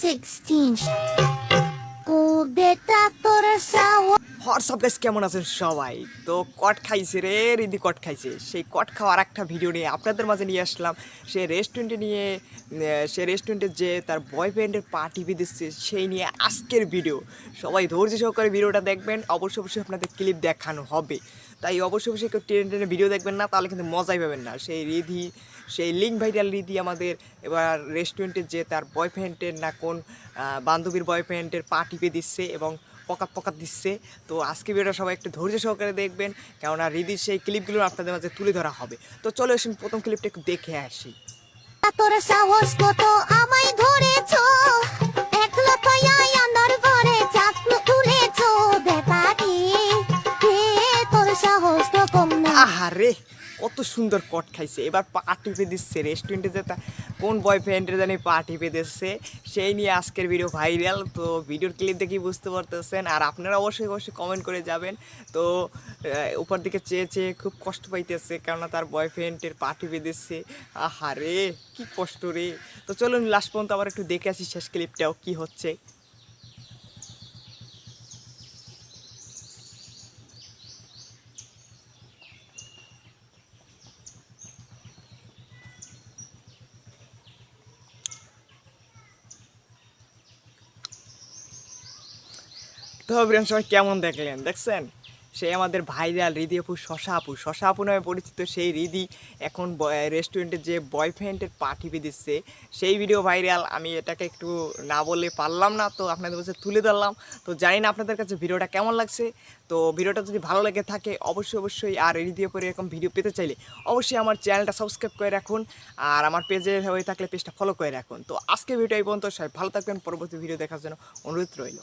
16. Oh, beta তোরা Sao WhatsApp guys, কেমন আছেন সবাই? তো কট খাইছে রে, রিদি কট খাইছে। সেই কট খাওয়ার একটা ভিডিও নিয়ে আপনাদের মাঝে নিয়ে আসলাম। সে রেস্টুরেন্টে যে তার বয়ফ্রেন্ডের পা টিপে দিচ্ছে সেই নিয়ে আজকের ভিডিও। সবাই ধৈর্য সহকারে ভিডিওটা দেখবেন, অবশ্যই আপনাদের ক্লিপ দেখানো হবে। তাই অবশ্যই কেউ টেনে টেনে ভিডিও দেখবেন না, তাহলে কিন্তু মজাই পাবেন না। সেই লিঙ্ক ভাইরাল রিদি আমাদের এবার রেস্টুরেন্টে যে তার বয়ফ্রেন্ডের না কোন বান্ধবীর বয়ফ্রেন্ডের পা টিপে দিচ্ছে এবং পকাত পকাত দিচ্ছে। তো আজকে ভিডিওটা সবাই একটু ধৈর্য সহকারে দেখবেন, কেননা রিদির সেই ক্লিপগুলো আপনাদের মাঝে তুলে ধরা হবে। তো চলো এসে প্রথম ক্লিপটা একটু দেখে আসি। তোরা সাহস কত আমায় ধরেছো একলা পায়া আন্দার ঘরে চাকু তুলেছো বেটারি তোর সাহস তো কম না আহারে, কত সুন্দর কট খাইছে। এবার পা টিপে দিচ্ছে রেস্টুরেন্টে যে কোন বয়ফ্রেন্ডের জানি পা টিপে দিচ্ছে সেই নিয়ে আজকের ভিডিও ভাইরাল। তো ভিডিওর ক্লিপ দেখেই বুঝতে পারতেছেন, আর আপনারা অবশ্যই কমেন্ট করে যাবেন। তো উপর দিকে চেয়ে চেয়ে খুব কষ্ট পাইতেছে, কেননা তার বয়ফ্রেন্ডের পা টিপে দিচ্ছে। আহারে, কি কষ্ট রে। তো চলুন লাস্ট পর্যন্ত আবার একটু দেখে আসি শেষ ক্লিপটাও কি হচ্ছে। তো অভিরান সবাই কেমন দেখছেন? সেই আমাদের ভাইরাল রিদি আপু, শশা আপু নামে পরিচিত সেই রিদি এখন রেস্টুরেন্টে যে বয়ফ্রেন্ডের পা টিপে দিচ্ছে সেই ভিডিও ভাইরাল। আমি এটাকে একটু না বলে পারলাম না, তো আপনাদের কাছে তুলে ধরলাম। তো জানি না আপনাদের কাছে ভিডিওটা কেমন লাগছে। তো ভিডিওটা যদি ভালো লেগে থাকে অবশ্যই আর রিদি আপুর এরকম ভিডিও পেতে চাইলে অবশ্যই আমার চ্যানেলটা সাবস্ক্রাইব করে রাখুন, আর আমার পেজে হয়ে থাকলে পেজটা ফলো করে রাখুন। তো আজকে ভিডিও এই পর্যন্ত, সবাই ভালো থাকবেন। পরবর্তী ভিডিও দেখার জন্য অনুরোধ রইল।